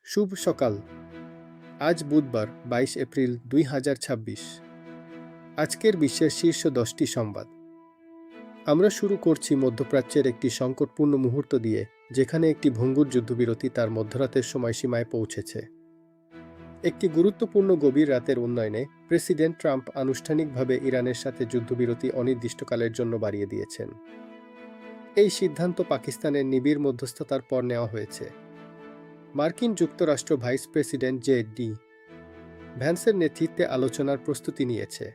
শুভ সকাল। আজ বুধবার 22 এপ্রিল 2026। আজকের বিশ্বের শীর্ষ 10টি সংবাদ। আমরা শুরু করছি মধ্যপ্রাচ্যের একটি সংকটপূর্ণ মুহূর্ত দিয়ে, যেখানে একটি ভঙ্গুর যুদ্ধবিরতি তার মধ্যরাতের সময়সীমায় পৌঁছেছে। একটি গুরুত্বপূর্ণ গভীর রাতের উন্নয়নে প্রেসিডেন্ট ট্রাম্প আনুষ্ঠানিকভাবে ইরানের সাথে যুদ্ধবিরতি অনির্দিষ্টকালের জন্য বাড়িয়ে দিয়েছেন। এই সিদ্ধান্ত পাকিস্তানের নিবিড় মধ্যস্থতার পর নেওয়া হয়েছে। মার্কিন যুক্তরাষ্ট্র ভাইস প্রেসিডেন্ট জে.ডি. ভ্যান্সের নেতৃত্বে আলোচনার প্রস্তুতি নিয়েছে।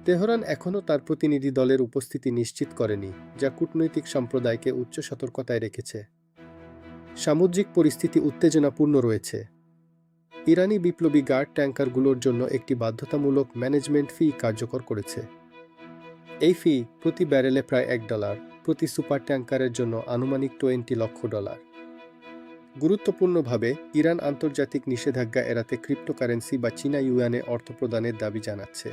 তেহরান এখনও তার প্রতিনিধি দলের উপস্থিতি নিশ্চিত করেনি, যা কূটনৈতিক সম্প্রদায়কে উচ্চ সতর্কতায় রেখেছে। সামুদ্রিক পরিস্থিতি উত্তেজনাপূর্ণ রয়েছে। ইরানি বিপ্লবী গার্ড ট্যাঙ্কারগুলোর জন্য একটি বাধ্যতামূলক ম্যানেজমেন্ট ফি কার্যকর করেছে। এই ফি প্রতি ব্যারেলে প্রায় $1, প্রতি সুপার ট্যাঙ্কারের জন্য আনুমানিক $20 লক্ষ। গুরুত্বপূর্ণভাবে, ইরান আন্তর্জাতিক নিষেধাজ্ঞা এড়াতে ক্রিপ্টোকারেন্সি বা চীনা ইউয়ানে অর্থ প্রদানের দাবি জানাচ্ছে।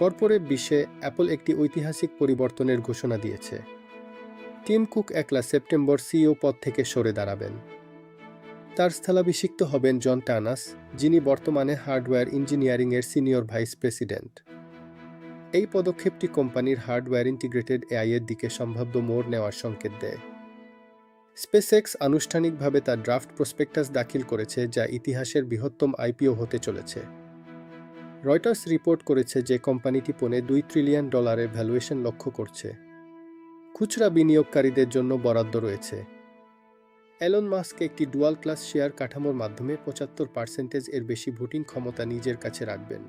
কর্পোরেট বিশ্বে অ্যাপল একটি ঐতিহাসিক পরিবর্তনের ঘোষণা দিয়েছে। টিম কুক 1 সেপ্টেম্বর সিইও পদ থেকে সরে দাঁড়াবেন। তার স্থলাভিষিক্ত হবেন জন টানাস, যিনি বর্তমানে হার্ডওয়্যার ইঞ্জিনিয়ারিংয়ের সিনিয়র ভাইস প্রেসিডেন্ট। এই পদক্ষেপটি কোম্পানির হার্ডওয়্যার ইন্টিগ্রেটেড এআই-এর দিকে সম্ভাব্য মোড় নেওয়ার সংকেত দেয়। স্পেসএক্স আনুষ্ঠানিকভাবে তার ড্রাফট প্রসপেক্টাস দাখিল করেছে, যা ইতিহাসের বৃহত্তম আইপিও হতে চলেছে। রয়টার্স রিপোর্ট করেছে যে কোম্পানিটি $2 ট্রিলিয়ন ভ্যালুয়েশন লক্ষ্য করছে। খুচরা বিনিয়োগকারীদের জন্য বরাদ্দ রয়েছে। এলন মাস্ক একটি ডুয়াল ক্লাস শেয়ার কাঠামোর মাধ্যমে 75% এর বেশি ভোটিং ক্ষমতা নিজের কাছে রাখবেন।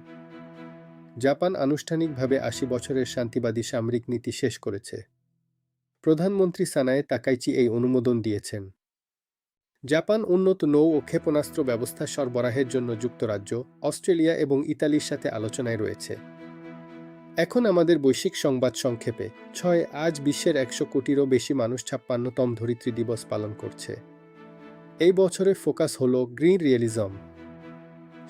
জাপান আনুষ্ঠানিকভাবে 80 বছরের শান্তিবাদী সামরিক নীতি শেষ করেছে। প্রধানমন্ত্রী সানায়ে তাকাইচি এই অনুমোদন দিয়েছেন। জাপান উন্নত নৌ ও ক্ষেপণাস্ত্র ব্যবস্থা সরবরাহের জন্য যুক্তরাজ্য, অস্ট্রেলিয়া এবং ইতালির সাথে আলোচনায় রয়েছে। এখন আমাদের বৈশ্বিক সংবাদ সংক্ষেপে। 6 আজ বিশ্বের 100 কোটিরও বেশি মানুষ 56তম ধরিত্রী দিবস পালন করছে। এই বছরের ফোকাস হল গ্রিন রিয়েলিজম।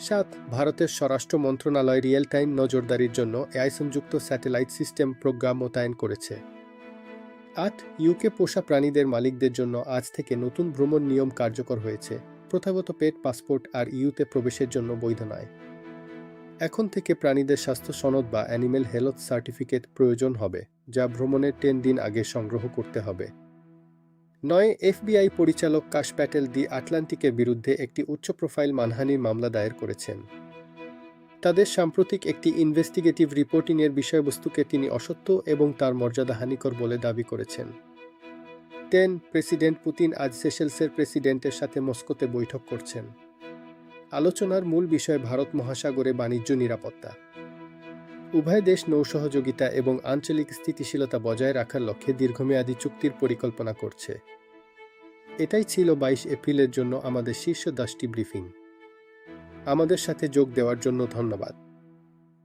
7 ভারতের স্বরাষ্ট্র মন্ত্রণালয় রিয়েল টাইম নজরদারির জন্য এআই সংযুক্ত স্যাটেলাইট সিস্টেম প্রোগ্রাম মোতায়েন করেছে। 8 ইউকে পোষা প্রাণীদের মালিকদের জন্য আজ থেকে নতুন ভ্রমণ নিয়ম কার্যকর হয়েছে। প্রথাগত পেট পাসপোর্ট আর ইউতে প্রবেশের জন্য বৈধ নয়। এখন থেকে প্রাণীদের স্বাস্থ্য সনদ বা অ্যানিমেল হেলথ সার্টিফিকেট প্রয়োজন হবে, যা ভ্রমণের 10 দিন আগে সংগ্রহ করতে হবে। 9 এফবিআই পরিচালক কাশ প্যাটেল দি আটলান্টিকের বিরুদ্ধে একটি উচ্চ প্রোফাইল মানহানির মামলা দায়ের করেছেন। তাদের সাম্প্রতিক একটি ইনভেস্টিগেটিভ রিপোর্টিংয়ের বিষয়বস্তুকে তিনি অসত্য এবং তার মর্যাদাহানিকর বলে দাবি করেছেন। 10 প্রেসিডেন্ট পুতিন আজ সেশেলসের প্রেসিডেন্টের সাথে মস্কোতে বৈঠক করছেন। আলোচনার মূল বিষয় ভারত মহাসাগরে বাণিজ্য নিরাপত্তা। উভয় দেশ নৌ সহযোগিতা এবং আঞ্চলিক স্থিতিশীলতা বজায় রাখার লক্ষ্যে দীর্ঘমেয়াদী চুক্তির পরিকল্পনা করছে। এটাই ছিল 22 এপ্রিলের জন্য আমাদের শীর্ষ 10টি ব্রিফিং। আমাদের সাথে যোগ দেওয়ার জন্য ধন্যবাদ।